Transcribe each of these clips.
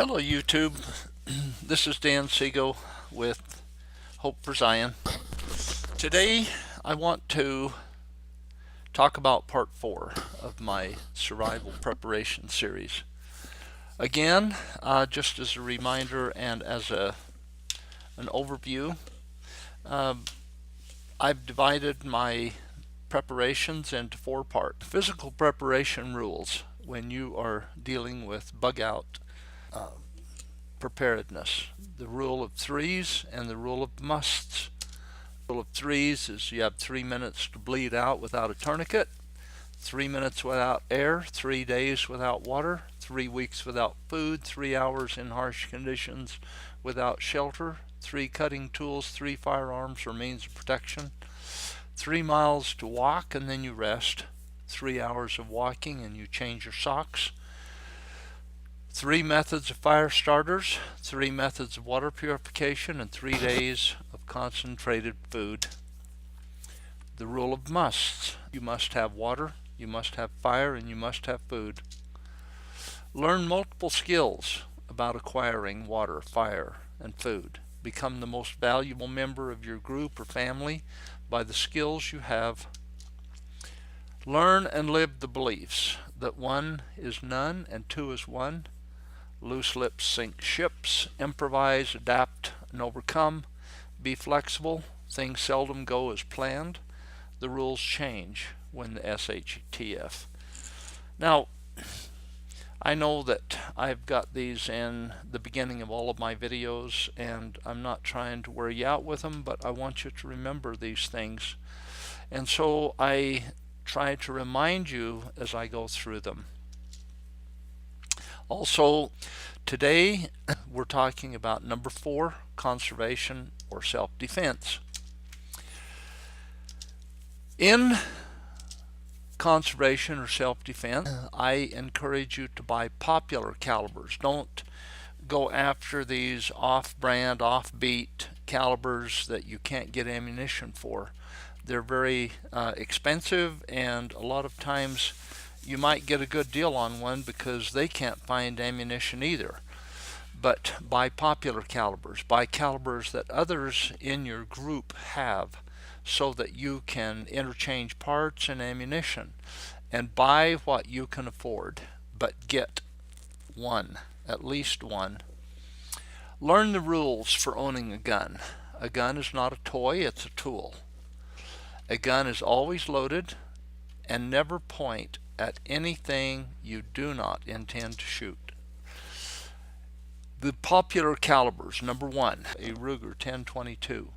Hello YouTube, this is Dan Segal with Hope for Zion. Today I want to talk about part 4 of my survival preparation series. Again, just as a reminder and as an overview, I've divided my preparations into 4 parts. Physical preparation rules when you are dealing with bug out preparedness. The rule of threes and the rule of musts. The rule of threes is you have 3 minutes to bleed out without a tourniquet, 3 minutes without air, 3 days without water, 3 weeks without food, 3 hours in harsh conditions without shelter, 3 cutting tools, 3 firearms or means of protection, 3 miles to walk and then you rest, 3 hours of walking and you change your socks, 3 methods of fire starters, 3 methods of water purification, and 3 days of concentrated food. The rule of musts. You must have water, you must have fire, and you must have food. Learn multiple skills about acquiring water, fire, and food. Become the most valuable member of your group or family by the skills you have. Learn and live the beliefs that 1 is none and 2 is 1. Loose lips sink ships. Improvise, adapt, and overcome. Be flexible. Things seldom go as planned. The rules change when the SHTF. Now, I know that I've got these in the beginning of all of my videos, and I'm not trying to wear you out with them, but I want you to remember these things. And so I try to remind you as I go through them. Also, today we're talking about number 4, conservation or self-defense. In conservation or self-defense, I encourage you to buy popular calibers. Don't go after these off-brand, offbeat calibers that you can't get ammunition for. They're very expensive, and a lot of times you might get a good deal on one because they can't find ammunition either. But buy popular calibers, buy calibers that others in your group have so that you can interchange parts and ammunition, and buy what you can afford, but get one, at least one. Learn the rules for owning a gun. A gun is not a toy, it's a tool. A gun is always loaded and never point at anything you do not intend to shoot. The popular calibers: number 1, a Ruger 1022.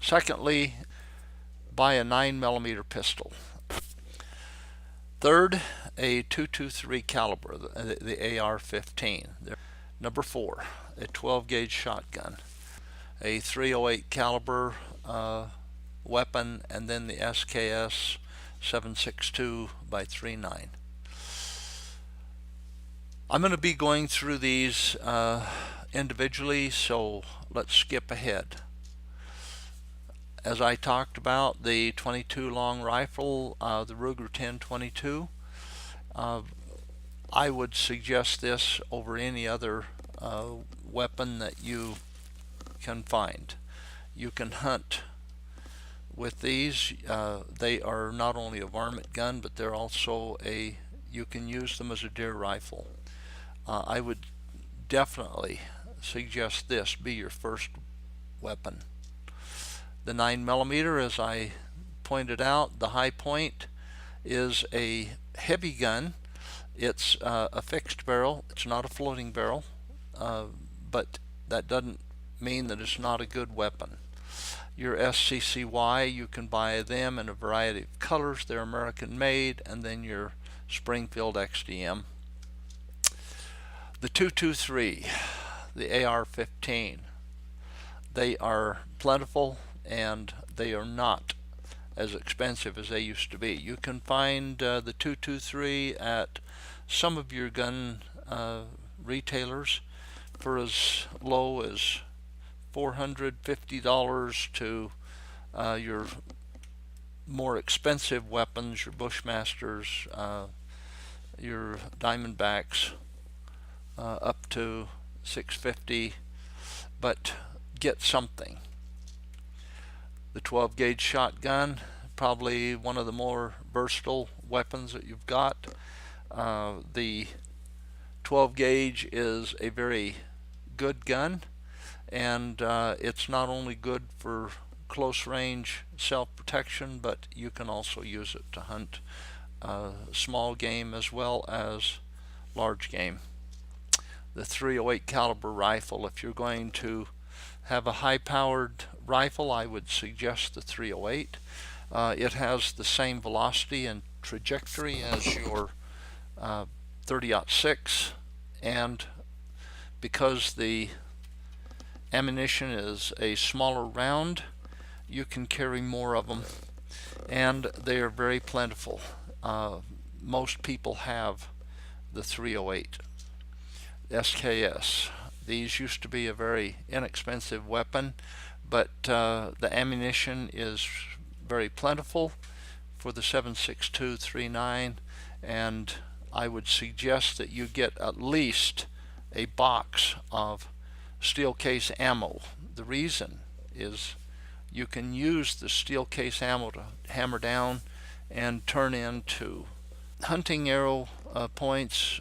Secondly, buy a 9mm pistol. Third, a 223 caliber, the AR-15. Number 4, a 12-gauge shotgun, a 308 caliber weapon, and then the SKS 7.62 by 3.9. I'm going to be going through these individually, so let's skip ahead. As I talked about, the 22 long rifle, the Ruger 1022, I would suggest this over any other weapon that you can find. You can hunt with these. They are not only a varmint gun, but they're also you can use them as a deer rifle. I would definitely suggest this be your first weapon. The 9mm, as I pointed out, the high point, is a heavy gun. It's a fixed barrel. It's not a floating barrel, but that doesn't mean that it's not a good weapon. Your SCCY, you can buy them in a variety of colors. They're American made. And then your Springfield XDM. The 223, the AR-15, they are plentiful and they are not as expensive as they used to be. You can find the 223 at some of your gun retailers for as low as $450 to your more expensive weapons, your Bushmasters, your Diamondbacks, up to 650, but get something. The 12 gauge shotgun, probably one of the more versatile weapons that you've got. The 12 gauge is a very good gun, and it's not only good for close range self-protection, but you can also use it to hunt small game as well as large game. The 308 caliber rifle, if you're going to have a high-powered rifle, I would suggest the 308. It has the same velocity and trajectory as your 30-06, and because the ammunition is a smaller round, you can carry more of them, and they are very plentiful. Most people have the 308 SKS. These used to be a very inexpensive weapon, but the ammunition is very plentiful for the 7.6239, and I would suggest that you get at least a box of steel case ammo. The reason is you can use the steel case ammo to hammer down and turn into hunting arrow points.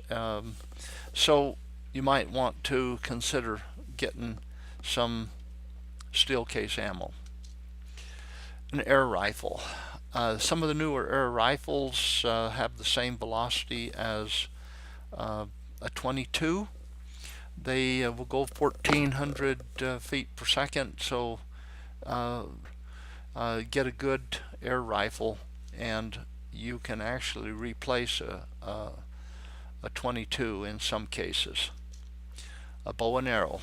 So you might want to consider getting some steel case ammo. An air rifle. Some of the newer air rifles have the same velocity as a 22. They will go 1400 feet per second, so get a good air rifle and you can actually replace a 22 in some cases. A bow and arrow.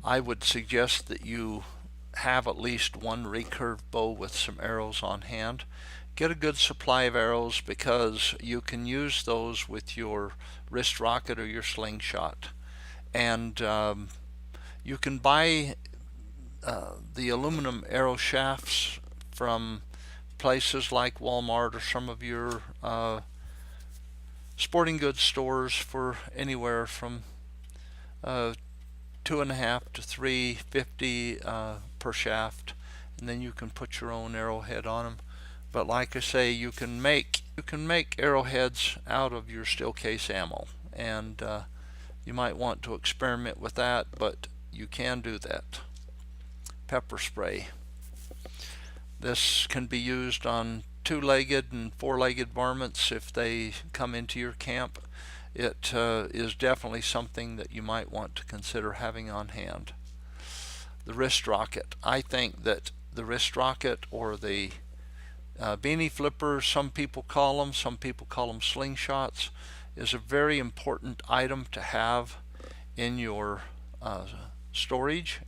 I would suggest that you have at least one recurve bow with some arrows on hand. Get a good supply of arrows, because you can use those with your wrist rocket or your slingshot. And you can buy the aluminum arrow shafts from places like Walmart or some of your sporting goods stores for anywhere from $2.50 to $3.50 per shaft, and then you can put your own arrowhead on them. But like I say, you can make arrowheads out of your steel case ammo, and you might want to experiment with that, but you can do that. Pepper spray. This can be used on two-legged and four-legged varmints if they come into your camp. It is definitely something that you might want to consider having on hand. The wrist rocket. I think that the wrist rocket, or the beanie flippers, some people call them slingshots, is a very important item to have in your storage.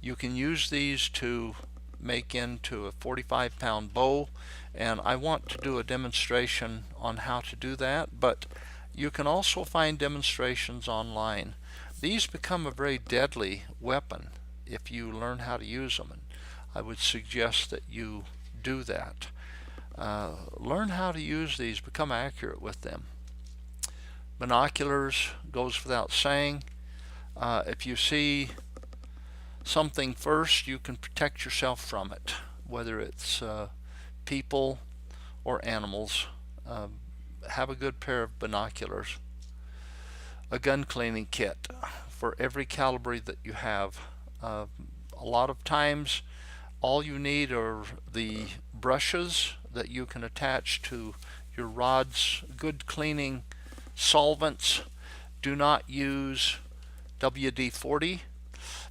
You can use these to make into a 45-pound bow, and I want to do a demonstration on how to do that, but you can also find demonstrations online. These become a very deadly weapon if you learn how to use them, and I would suggest that you do that. Learn how to use these, become accurate with them. Binoculars goes without saying. If you see something first, you can protect yourself from it, whether it's people or animals. Have a good pair of binoculars. A gun cleaning kit for every caliber that you have. A lot of times all you need are the brushes that you can attach to your rods. Good cleaning solvents. Do not use WD-40,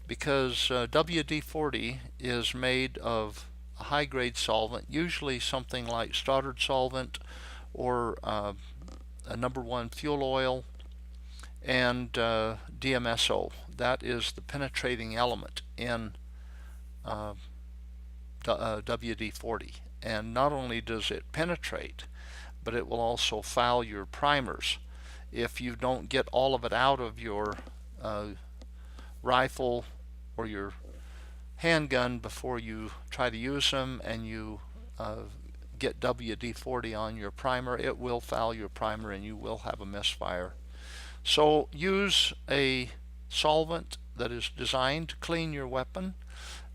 because WD-40 is made of a high-grade solvent, usually something like Stoddard solvent or a #1 fuel oil, and DMSO. That is the penetrating element in WD-40, and not only does it penetrate, but it will also foul your primers. If you don't get all of it out of your rifle or your handgun before you try to use them, and you get WD-40 on your primer, it will foul your primer and you will have a misfire. So use a solvent that is designed to clean your weapon,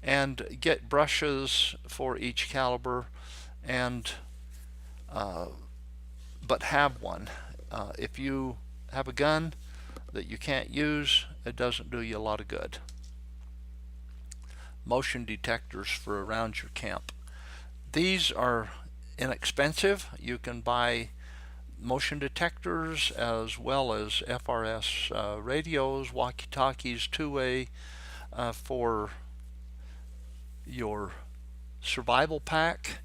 and get brushes for each caliber, and but have one. If you have a gun that you can't use, it doesn't do you a lot of good. Motion detectors for around your camp. These are inexpensive. You can buy motion detectors as well as FRS radios, walkie-talkies, two-way for your survival pack.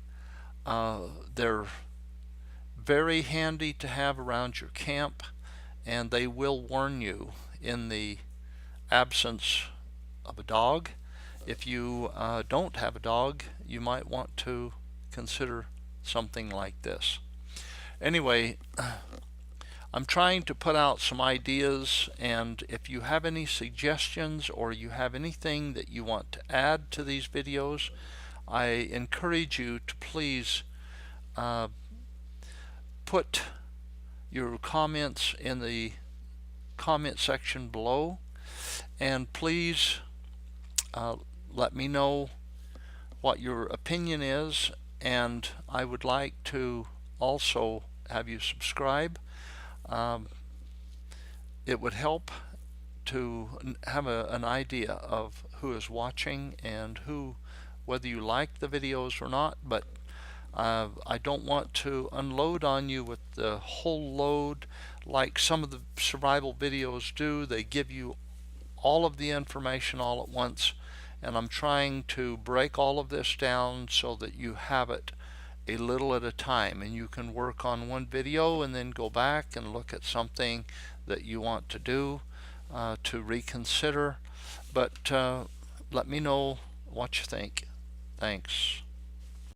They're very handy to have around your camp, and they will warn you in the absence of a dog. If you don't have a dog, you might want to consider something like this. Anyway, I'm trying to put out some ideas, and if you have any suggestions or you have anything that you want to add to these videos, I encourage you to please put your comments in the comment section below, and please let me know what your opinion is, and I would like to also have you subscribe. It would help to have an idea of who is watching and whether you like the videos or not, but I don't want to unload on you with the whole load like some of the survival videos do. They give you all of the information all at once, and I'm trying to break all of this down so that you have it a little at a time, and you can work on one video and then go back and look at something that you want to do to reconsider. But let me know what you think. Thanks.